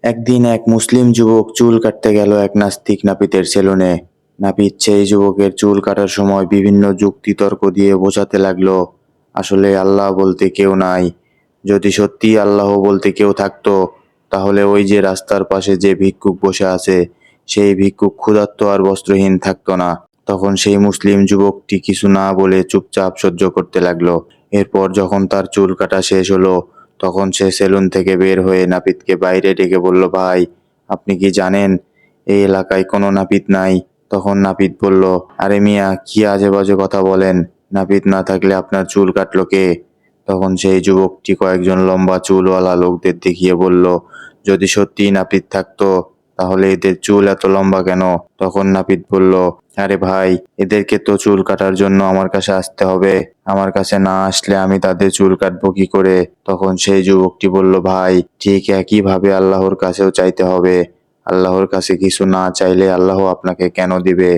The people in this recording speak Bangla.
একদিন এক মুসলিম যুবক চুল কাটতে গেল এক নাস্তিক নাপিতের সেলুনে। নাপিত সেই যুবকের চুল কাটার সময় বিভিন্ন যুক্তি তর্ক দিয়ে বোঝাতে লাগলো, আসলে আল্লাহ বলতে কেউ নাই। যদি সত্যি আল্লাহ বলতে কেউ থাকতো, তাহলে ওই যে রাস্তার পাশে যে ভিক্ষুক বসে আছে, সেই ভিক্ষুক ক্ষুধার্ত আর বস্ত্রহীন থাকতো না। তখন সেই মুসলিম যুবকটি কিছু না বলে চুপচাপ সহ্য করতে লাগলো। এরপর যখন তার চুল কাটা শেষ হলো, তখন সে সেলুন থেকে বের হয়ে নাপিতকে বাইরে ডেকে বলল, ভাই, আপনি কি জানেন এই এলাকায় কোনো নাপিত নাই? তখন নাপিত বলল, আরে মিয়া, কি আজে বাজে কথা বলেন, নাপিত না থাকলে আপনার চুল কাটলো কে? তখন সেই যুবকটি কয়েকজন লম্বা চুলওয়ালা লোকদের দেখিয়ে বলল, যদি সত্যিই নাপিত থাকতো, তাহলে এদের চুল এত লম্বা কেন? তখন নাপিত বলল, আরে ভাই, এদেরকে তো চুল কাটার জন্য আমার কাছে আসতে হবে, আমার কাছে না আসলে আমি তাদের চুল কাটবো কি করে? তখন সেই যুবকটি বলল, ভাই, ঠিক একইভাবে আল্লাহর কাছেও চাইতে হবে। আল্লাহর কাছে কিছু না চাইলে আল্লাহ আপনাকে কেন দিবে?